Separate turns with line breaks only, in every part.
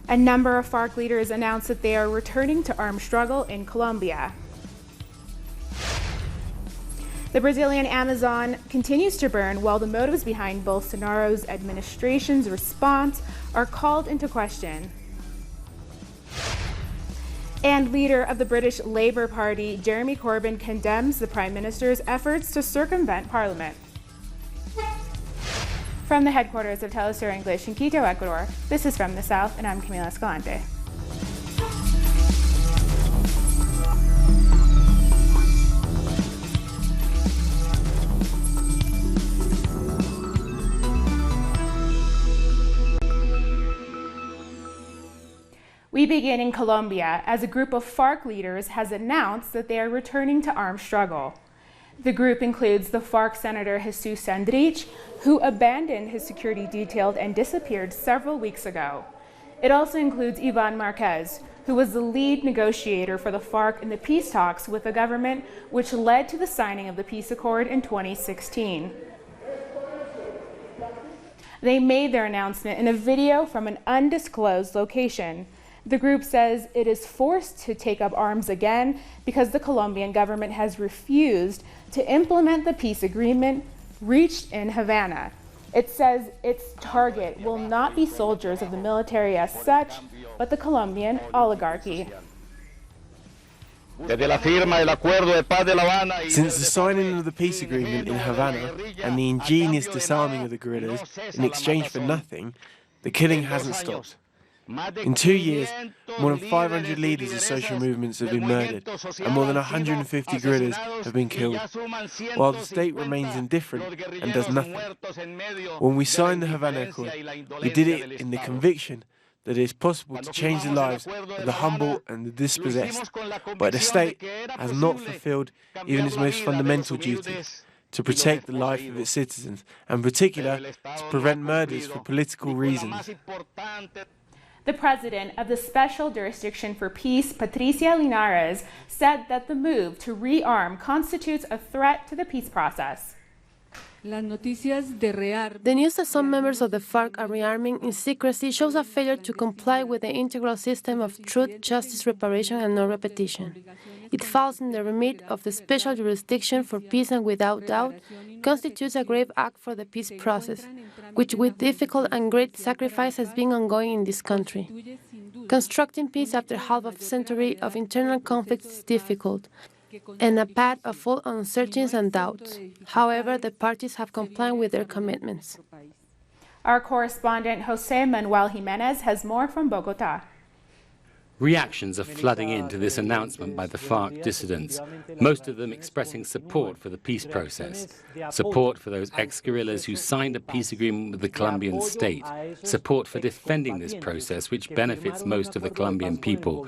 A number of FARC leaders announced that they are returning to armed struggle in Colombia. The Brazilian Amazon continues to burn while the motives behind Bolsonaro's administration's response are called into question. And leader of the British Labour Party, Jeremy Corbyn, condemns the Prime Minister's efforts to circumvent Parliament. From the headquarters of teleSUR English in Quito, Ecuador, this is From the South, and I'm Camila Escalante. We begin in Colombia, as a group of FARC leaders has announced that they are returning to armed struggle. The group includes the FARC Senator Jesus Sandrich, who abandoned his security detail and disappeared several weeks ago. It also includes Ivan Marquez, who was the lead negotiator for the FARC in the peace talks with the government, which led to the signing of the peace accord in 2016. They made their announcement in a video from an undisclosed location. The group says it is forced to take up arms again because the Colombian government has refused to implement the peace agreement reached in Havana. It says its target will not be soldiers of the military as such, but the Colombian oligarchy.
Since the signing of the peace agreement in Havana and the ingenious disarming of the guerrillas in exchange for nothing, the killing hasn't stopped. In 2 years, more than 500 leaders of social movements have been murdered, and more than 150 guerrillas have been killed, while the state remains indifferent and does nothing. When we signed the Havana Accord, we did it in the conviction that it is possible to change the lives of the humble and the dispossessed, but the state has not fulfilled even its most fundamental duty, to protect the life of its citizens, and in particular, to prevent murders for political reasons.
The president of the Special Jurisdiction for Peace, Patricia Linares, said that the move to rearm constitutes a threat to the peace process.
The news that some members of the FARC are rearming in secrecy shows a failure to comply with the integral system of truth, justice, reparation, and no repetition. It falls in the remit of the Special Jurisdiction for Peace and without doubt constitutes a grave act for the peace process, which with difficult and great sacrifice has been ongoing in this country. Constructing peace after half a century of internal conflict is difficult, and a path of full uncertainties and doubts. However, the parties have complied with their commitments.
Our correspondent Jose Manuel Jimenez has more from Bogotá.
Reactions are flooding into this announcement by the FARC dissidents, most of them expressing support for the peace process, support for those ex-guerrillas who signed a peace agreement with the Colombian state, support for defending this process which benefits most of the Colombian people.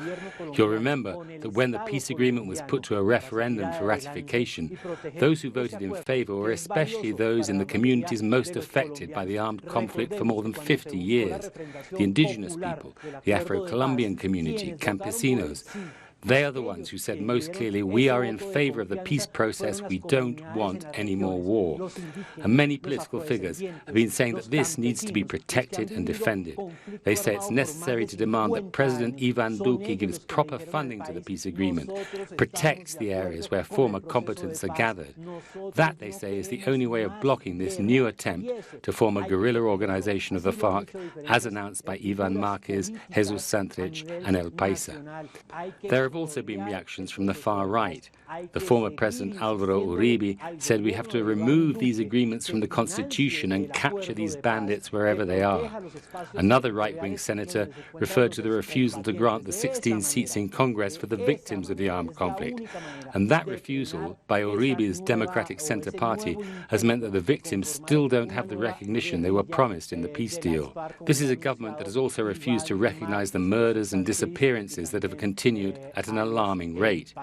You'll remember that when the peace agreement was put to a referendum for ratification, those who voted in favor were especially those in the communities most affected by the armed conflict for more than 50 years, the indigenous people, the Afro-Colombian community, campesinos. They are the ones who said most clearly, we are in favor of the peace process, we don't want any more war. And many political figures have been saying that this needs to be protected and defended. They say it's necessary to demand that President Ivan Duque gives proper funding to the peace agreement, protects the areas where former combatants are gathered. That, they say, is the only way of blocking this new attempt to form a guerrilla organization of the FARC, as announced by Ivan Marquez, Jesus Sandrich, and El Paisa. There have also been reactions from the far right. The former President Álvaro Uribe said we have to remove these agreements from the Constitution and capture these bandits wherever they are. Another right-wing senator referred to the refusal to grant the 16 seats in Congress for the victims of the armed conflict. And that refusal by Uribe's Democratic Center Party has meant that the victims still don't have the recognition they were promised in the peace deal. This is a government that has also refused to recognize the murders and disappearances that have continued at an alarming rate.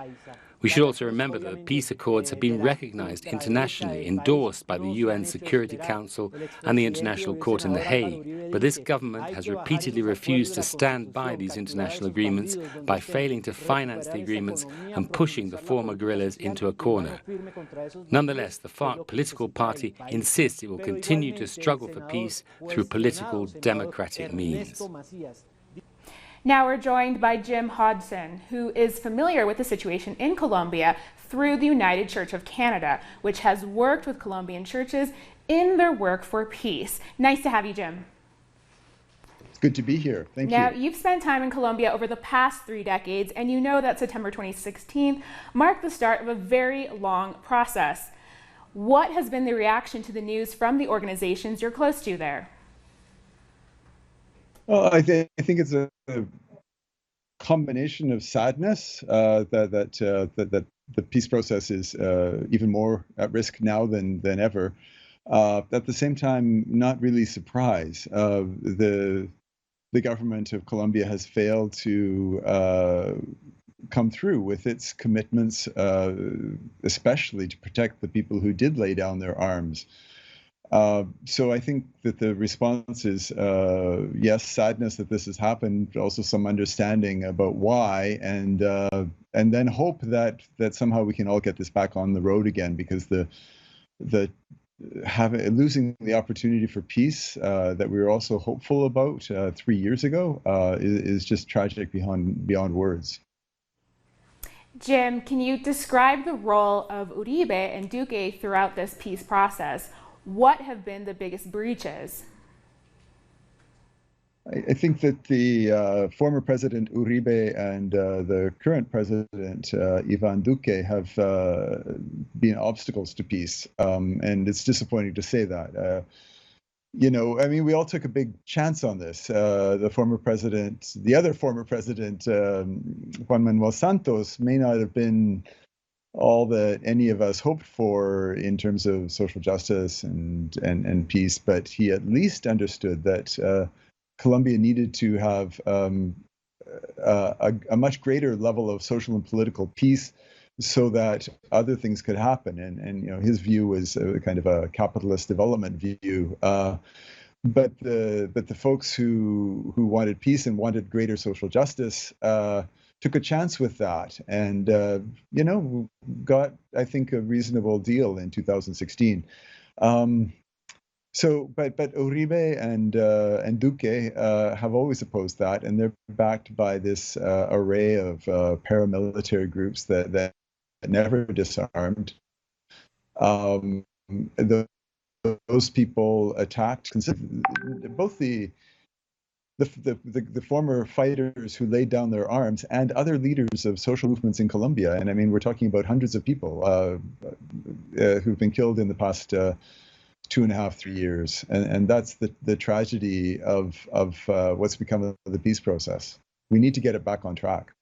We should also remember that the peace accords have been recognized internationally, endorsed by the UN Security Council and the International Court in The Hague. But this government has repeatedly refused to stand by these international agreements by failing to finance the agreements and pushing the former guerrillas into a corner. Nonetheless, the FARC political party insists it will continue to struggle for peace through political democratic means.
Now we're joined by Jim Hodson, who is familiar with the situation in Colombia through the United Church of Canada, which has worked with Colombian churches in their work for peace. Nice to have you, Jim.
It's good to be here. Thank you.
Now, you've spent time in Colombia over the past 3 decades, and you know that September 2016 marked the start of a very long process. What has been the reaction to the news from the organizations you're close to there?
Well, I think it's a combination of sadness that the peace process is even more at risk now than ever. At the same time, not really surprise. The government of Colombia has failed to come through with its commitments, especially to protect the people who did lay down their arms. So I think that the response is, yes, sadness that this has happened, but also some understanding about why, and then hope that somehow we can all get this back on the road again, because losing the opportunity for peace that we were also hopeful about 3 years ago is just tragic beyond words.
Jim, can you describe the role of Uribe and Duque throughout this peace process? What have been the biggest breaches?
I think that the former President Uribe and the current President Ivan Duque have been obstacles to peace, and it's disappointing to say that. You know, I mean, we all took a big chance on this. The other former president, Juan Manuel Santos, may not have been all that any of us hoped for in terms of social justice and peace, but he at least understood that Colombia needed to have a much greater level of social and political peace so that other things could happen. And you know, his view was a kind of a capitalist development view. But the folks who wanted peace and wanted greater social justice took a chance with that, and you know, got, I think, a reasonable deal in 2016. But Uribe and Duque have always opposed that, and they're backed by this array of paramilitary groups that never disarmed. Those people attacked both the former fighters who laid down their arms and other leaders of social movements in Colombia. And I mean, we're talking about hundreds of people who've been killed in the past 2.5-3 years. And that's the tragedy of what's become of the peace process. We need to get it back on track.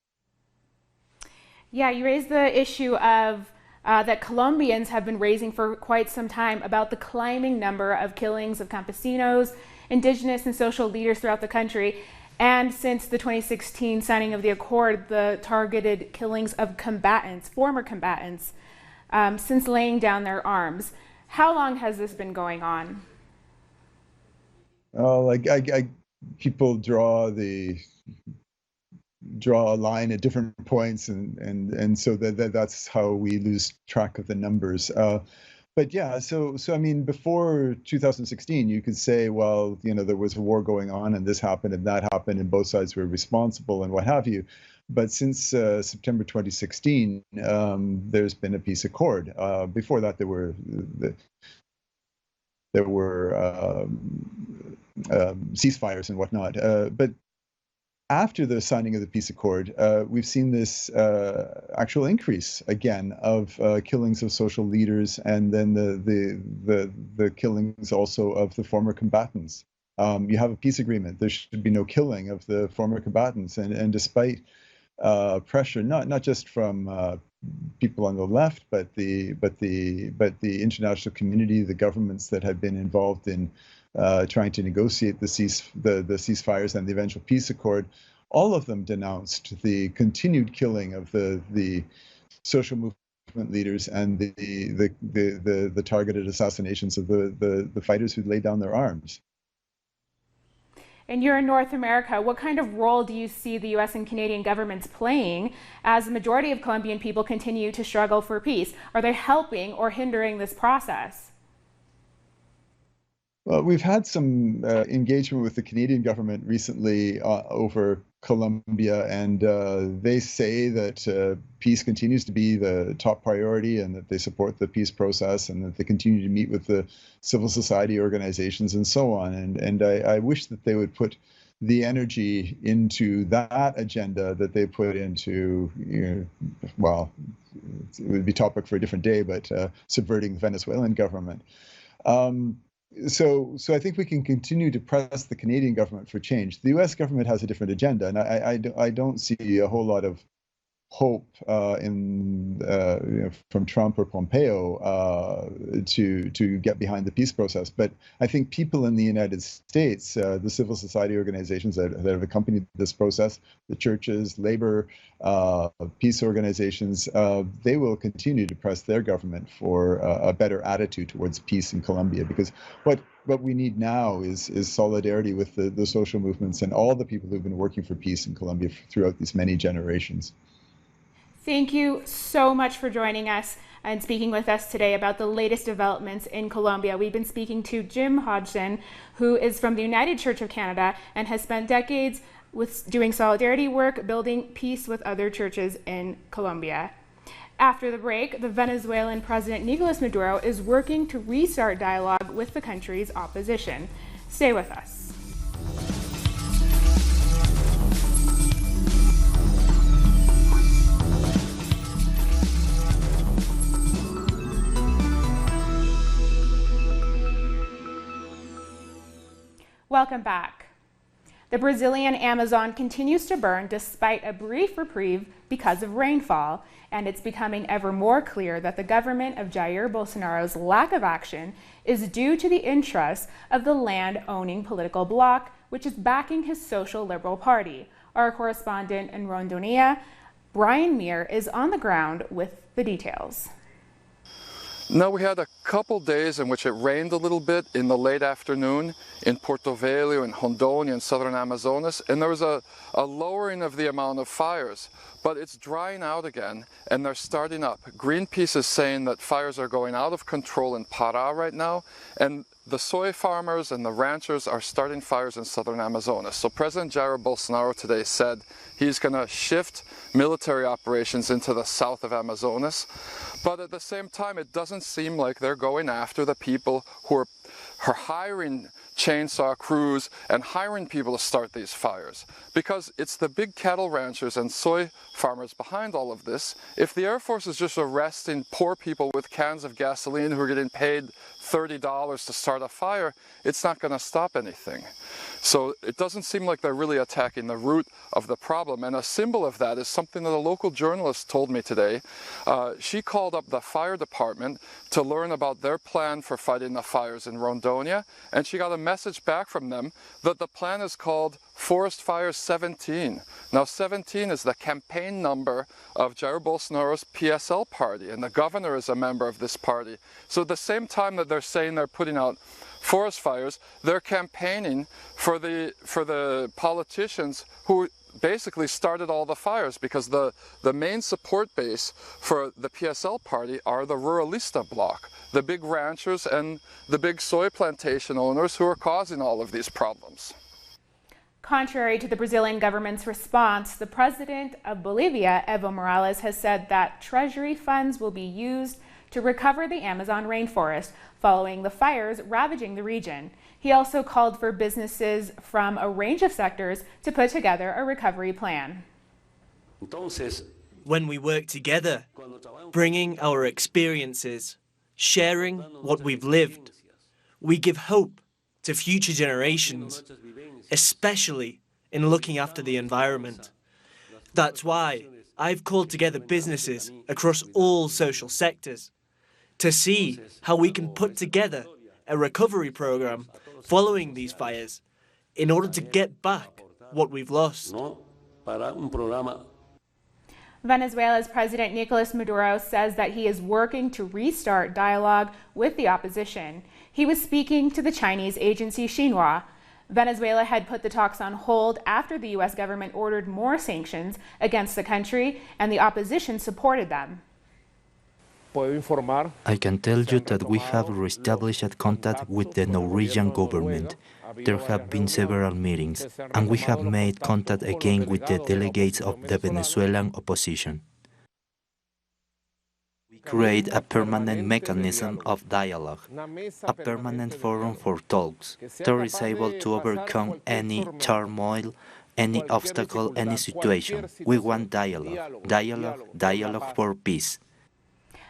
Yeah, you raised the issue of that Colombians have been raising for quite some time about the climbing number of killings of campesinos, indigenous and social leaders throughout the country. And since the 2016 signing of the accord, the targeted killings of combatants, former combatants, since laying down their arms. How long has this been going on?
People draw a line at different points, and so that's how we lose track of the numbers. But yeah, so I mean, before 2016, you could say, well, you know, there was a war going on, and this happened and that happened, and both sides were responsible, and what have you. But since September 2016, there's been a peace accord. Before that, there were ceasefires and whatnot. But after the signing of the peace accord, we've seen this actual increase again of killings of social leaders, and then the killings also of the former combatants. You have a peace agreement. There should be no killing of the former combatants, and despite pressure, not just from people on the left, but the international community, the governments that have been involved in trying to negotiate the ceasefires and the eventual peace accord, all of them denounced the continued killing of the social movement leaders and the targeted assassinations of the fighters who laid down their arms.
And you're in North America. What kind of role do you see the U.S. and Canadian governments playing as the majority of Colombian people continue to struggle for peace? Are they helping or hindering this process?
Well, we've had some engagement with the Canadian government recently over Colombia, and they say that peace continues to be the top priority and that they support the peace process and that they continue to meet with the civil society organizations and so on. And I wish that they would put the energy into that agenda that they put into, well, it would be topic for a different day, but subverting the Venezuelan government. So I think we can continue to press the Canadian government for change. The U.S. government has a different agenda, and I don't see a whole lot of hope from Trump or Pompeo to get behind the peace process. But I think people in the United States, the civil society organizations that have accompanied this process, the churches, labor, peace organizations, they will continue to press their government for a better attitude towards peace in Colombia. Because what we need now is solidarity with the social movements and all the people who've been working for peace in Colombia throughout these many generations.
Thank you so much for joining us and speaking with us today about the latest developments in Colombia. We've been speaking to Jim Hodgson, who is from the United Church of Canada and has spent decades doing solidarity work, building peace with other churches in Colombia. After the break, the Venezuelan President Nicolas Maduro is working to restart dialogue with the country's opposition. Stay with us. Welcome back. The Brazilian Amazon continues to burn despite a brief reprieve because of rainfall, and it's becoming ever more clear that the government of Jair Bolsonaro's lack of action is due to the interests of the land-owning political bloc, which is backing his social liberal party. Our correspondent in Rondônia, Brian Meir, is on the ground with the details.
Now, we had a couple days in which it rained a little bit in the late afternoon in Porto Velho and Rondônia in southern Amazonas, and there was a lowering of the amount of fires, but it's drying out again and they're starting up. Greenpeace is saying that fires are going out of control in Pará right now, and the soy farmers and the ranchers are starting fires in southern Amazonas. So President Jair Bolsonaro today said he's going to shift military operations into the south of Amazonas. But at the same time, it doesn't seem like they're going after the people who are hiring chainsaw crews and hiring people to start these fires. Because it's the big cattle ranchers and soy farmers behind all of this. If the Air Force is just arresting poor people with cans of gasoline who are getting paid $30 to start a fire, it's not going to stop anything. So it doesn't seem like they're really attacking the root of the problem. And a symbol of that is something that a local journalist told me today. She called up the fire department to learn about their plan for fighting the fires in Rondônia, and she got a message back from them that the plan is called Forest Fire 17. Now 17 is the campaign number of Jair Bolsonaro's PSL party, and the governor is a member of this party. So at the same time that they're saying they're putting out forest fires, they're campaigning for the politicians who basically started all the fires, because the main support base for the PSL party are the Ruralista bloc, the big ranchers and the big soy plantation owners who are causing all of these problems.
Contrary to the Brazilian government's response, the president of Bolivia, Evo Morales, has said that treasury funds will be used to recover the Amazon rainforest following the fires ravaging the region. He also called for businesses from a range of sectors to put together a recovery plan.
When we work together, bringing our experiences, sharing what we've lived, we give hope to future generations, especially in looking after the environment. That's why I've called together businesses across all social sectors to see how we can put together a recovery program following these fires in order to get back what we've lost.
Venezuela's President Nicolas Maduro says that he is working to restart dialogue with the opposition. He was speaking to the Chinese agency Xinhua. Venezuela had put the talks on hold after the U.S. government ordered more sanctions against the country, and the opposition supported them.
I can tell you that we have reestablished contact with the Norwegian government. There have been several meetings, and we have made contact again with the delegates of the Venezuelan opposition. We create a permanent mechanism of dialogue, a permanent forum for talks, that is able to overcome any turmoil, any obstacle, any situation. We want dialogue, dialogue, dialogue for peace.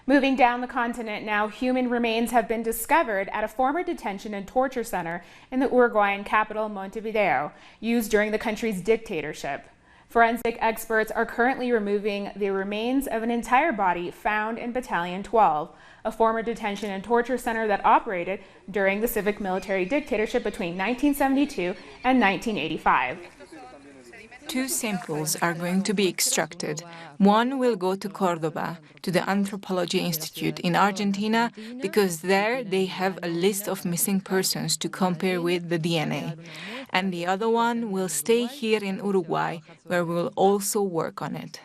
Moving down the continent now, human remains have been discovered at a former detention and torture center in the Uruguayan capital Montevideo, used during the country's dictatorship. Forensic experts are currently removing the remains of an entire body found in Battalion 12, a former detention and torture center that operated during the civic military dictatorship between 1972 and 1985.
2 samples are going to be extracted. One will go to Cordoba, to the Anthropology Institute in Argentina, because there they have a list of missing persons to compare with the DNA. And the other one will stay here in Uruguay, where we will also work on it.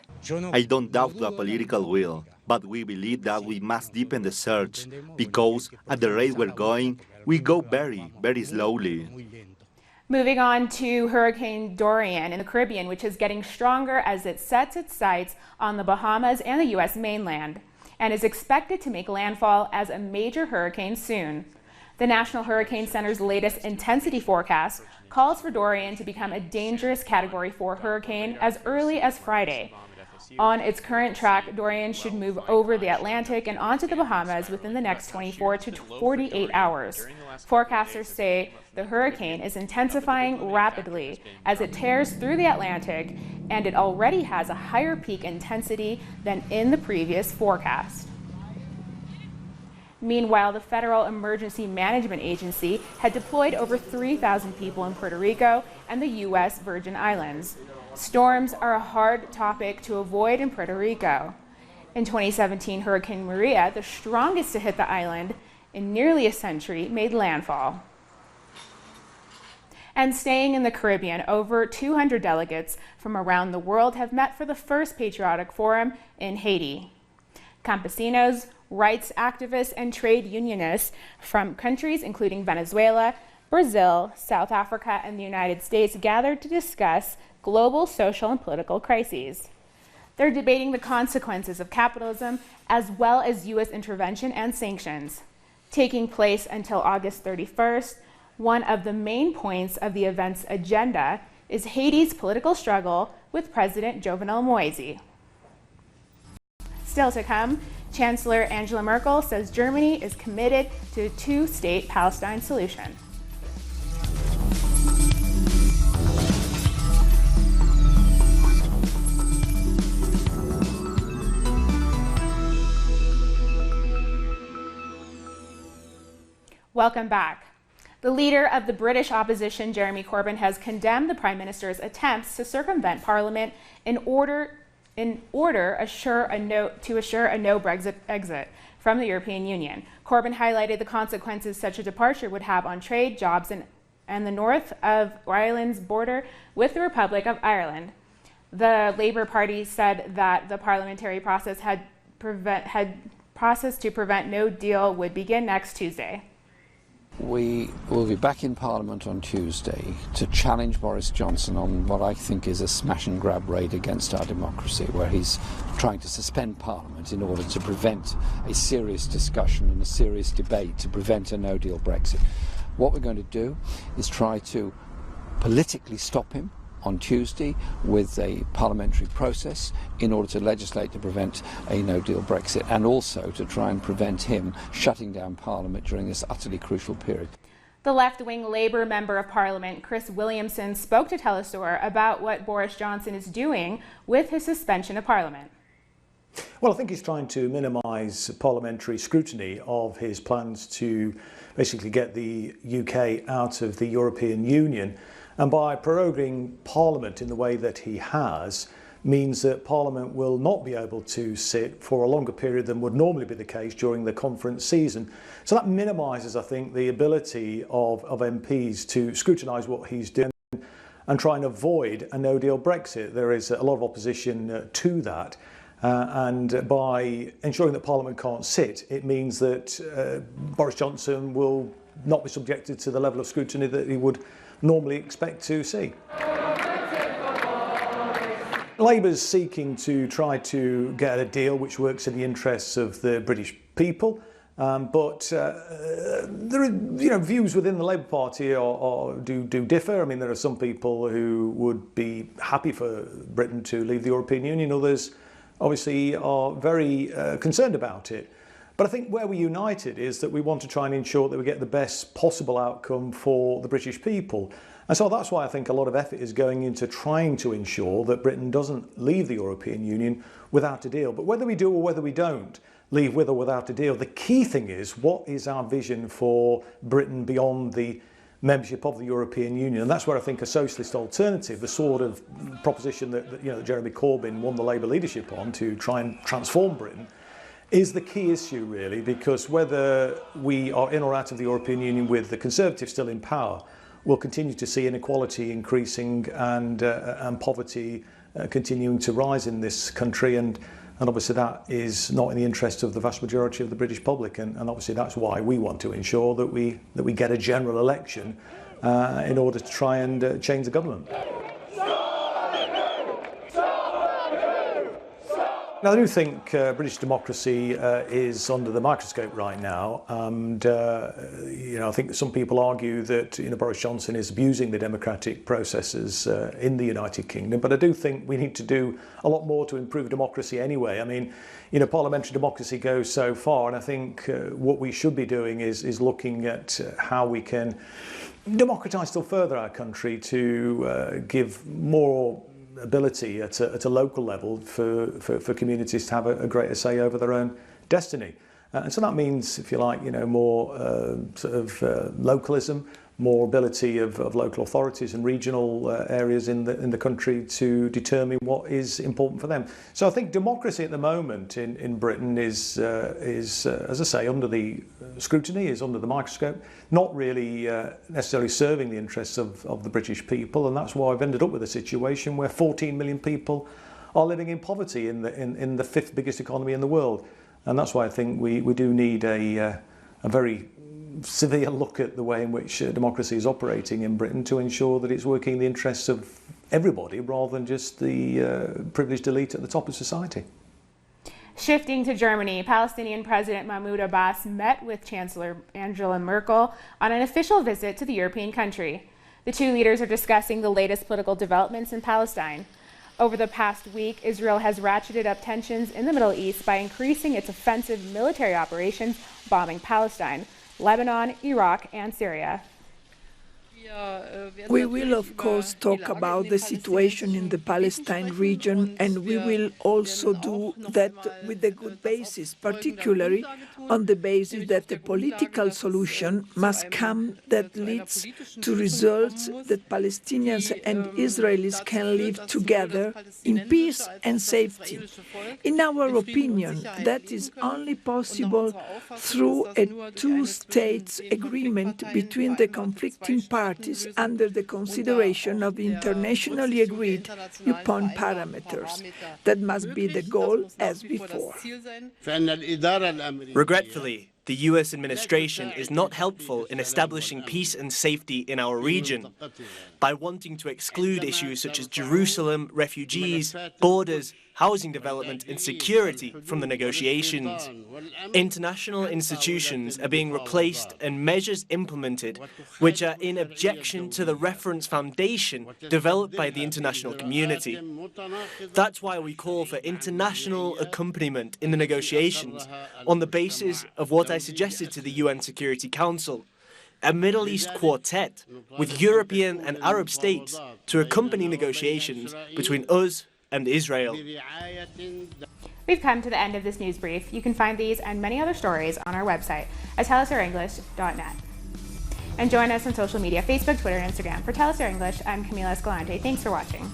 I don't doubt the political will, but we believe that we must deepen the search, because at the rate we're going, we go very, very slowly.
Moving on to Hurricane Dorian in the Caribbean, which is getting stronger as it sets its sights on the Bahamas and the U.S. mainland, and is expected to make landfall as a major hurricane soon. The National Hurricane Center's latest intensity forecast calls for Dorian to become a dangerous Category 4 hurricane as early as Friday. On its current track, Dorian should move over the Atlantic and onto the Bahamas within the next 24 to 48 hours. Forecasters say the hurricane is intensifying rapidly as it tears through the Atlantic, and it already has a higher peak intensity than in the previous forecast. Meanwhile, the Federal Emergency Management Agency had deployed over 3,000 people in Puerto Rico and the U.S. Virgin Islands. Storms are a hard topic to avoid in Puerto Rico. In 2017, Hurricane Maria, the strongest to hit the island in nearly a century, made landfall. And staying in the Caribbean, over 200 delegates from around the world have met for the first Patriotic Forum in Haiti. Campesinos, rights activists, and trade unionists from countries including Venezuela, Brazil, South Africa, and the United States gathered to discuss global social and political crises. They're debating the consequences of capitalism as well as U.S. intervention and sanctions. Taking place until August 31st, one of the main points of the event's agenda is Haiti's political struggle with President Jovenel Moise. Still to come, Chancellor Angela Merkel says Germany is committed to a 2-state Palestine solution. Welcome back. The leader of the British opposition, Jeremy Corbyn, has condemned the Prime Minister's attempts to circumvent Parliament to assure a no Brexit exit from the European Union. Corbyn highlighted the consequences such a departure would have on trade, jobs, and the north of Ireland's border with the Republic of Ireland. The Labour Party said that the parliamentary process to prevent no deal would begin next Tuesday.
We will be back in Parliament on Tuesday to challenge Boris Johnson on what I think is a smash and grab raid against our democracy, where he's trying to suspend Parliament in order to prevent a serious discussion and a serious debate, to prevent a no-deal Brexit. What we're going to do is try to politically stop him on Tuesday with a parliamentary process in order to legislate to prevent a no-deal Brexit, and also to try and prevent him shutting down Parliament during this utterly crucial period.
The left-wing Labour Member of Parliament, Chris Williamson, spoke to teleSUR about what Boris Johnson is doing with his suspension of Parliament.
Well, I think he's trying to minimise parliamentary scrutiny of his plans to basically get the UK out of the European Union. And by proroguing Parliament in the way that he has, means that Parliament will not be able to sit for a longer period than would normally be the case during the conference season. So that minimises, I think, the ability of MPs to scrutinise what he's doing and try and avoid a no-deal Brexit. There is a lot of opposition to that. And by ensuring that Parliament can't sit, it means that Boris Johnson will not be subjected to the level of scrutiny that he would normally expect to see. Labour's seeking to try to get a deal which works in the interests of the British people, but there are views within the Labour Party do differ. I mean, there are some people who would be happy for Britain to leave the European Union. Others obviously are very concerned about it. But I think where we're united is that we want to try and ensure that we get the best possible outcome for the British people. And so that's why I think a lot of effort is going into trying to ensure that Britain doesn't leave the European Union without a deal. But whether we do or whether we don't leave with or without a deal, the key thing is, what is our vision for Britain beyond the membership of the European Union? And that's where I think a socialist alternative, the sort of proposition that Jeremy Corbyn won the Labour leadership on to try and transform Britain, is the key issue really, because whether we are in or out of the European Union with the Conservatives still in power, we'll continue to see inequality increasing and poverty continuing to rise in this country, and obviously that is not in the interest of the vast majority of the British public, and obviously that's why we want to ensure that we get a general election in order to try and change the government. Now, I do think British democracy is under the microscope right now, and I think that some people argue that Boris Johnson is abusing the democratic processes in the United Kingdom, but I do think we need to do a lot more to improve democracy anyway. I mean, parliamentary democracy goes so far, and I think what we should be doing is looking at how we can democratise still further our country to give more ability at a local level for communities to have a greater say over their own destiny. And so that means, if you like, more localism, more ability of local authorities and regional areas in the country to determine what is important for them. So I think democracy at the moment in Britain is as I say, under the scrutiny, is under the microscope, not really necessarily serving the interests of the British people, and that's why I've ended up with a situation where 14 million people are living in poverty in the fifth biggest economy in the world. And that's why I think we do need a very severe look at the way in which democracy is operating in Britain to ensure that it's working in the interests of everybody rather than just the privileged elite at the top of society.
Shifting to Germany, Palestinian President Mahmoud Abbas met with Chancellor Angela Merkel on an official visit to the European country. The two leaders are discussing the latest political developments in Palestine. Over the past week, Israel has ratcheted up tensions in the Middle East by increasing its offensive military operations, bombing Palestine, Lebanon, Iraq, and Syria.
We will, of course, talk about the situation in the Palestine region, and we will also do that with a good basis, particularly on the basis that a political solution must come that leads to results that Palestinians and Israelis can live together in peace and safety. In our opinion, that is only possible through a two-state agreement between the conflicting parties under the consideration of internationally agreed upon parameters. That must be the goal as before.
Regretfully, the U.S. administration is not helpful in establishing peace and safety in our region by wanting to exclude issues such as Jerusalem, refugees, borders, housing development and security from the negotiations. International institutions are being replaced and measures implemented which are in objection to the reference foundation developed by the international community. That's why we call for international accompaniment in the negotiations on the basis of what I suggested to the UN Security Council, a Middle East quartet with European and Arab states to accompany negotiations between us and Israel.
We've come to the end of this news brief. You can find these and many other stories on our website at telesurenglish.net. And join us on social media, Facebook, Twitter, and Instagram. For TeleSUR English, I'm Camila Escalante. Thanks for watching.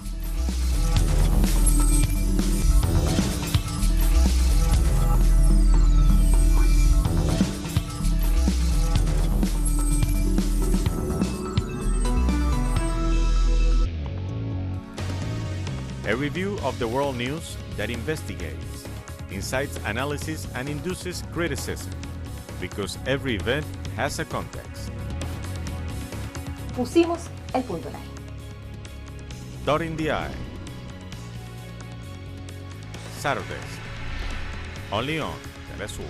A review of the world news that investigates. incites analysis and induces criticism, because every event has a context.
Pusimos el punto en ahí.
Dot in the eye. Saturdays, only on teleSUR.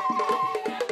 Thank you.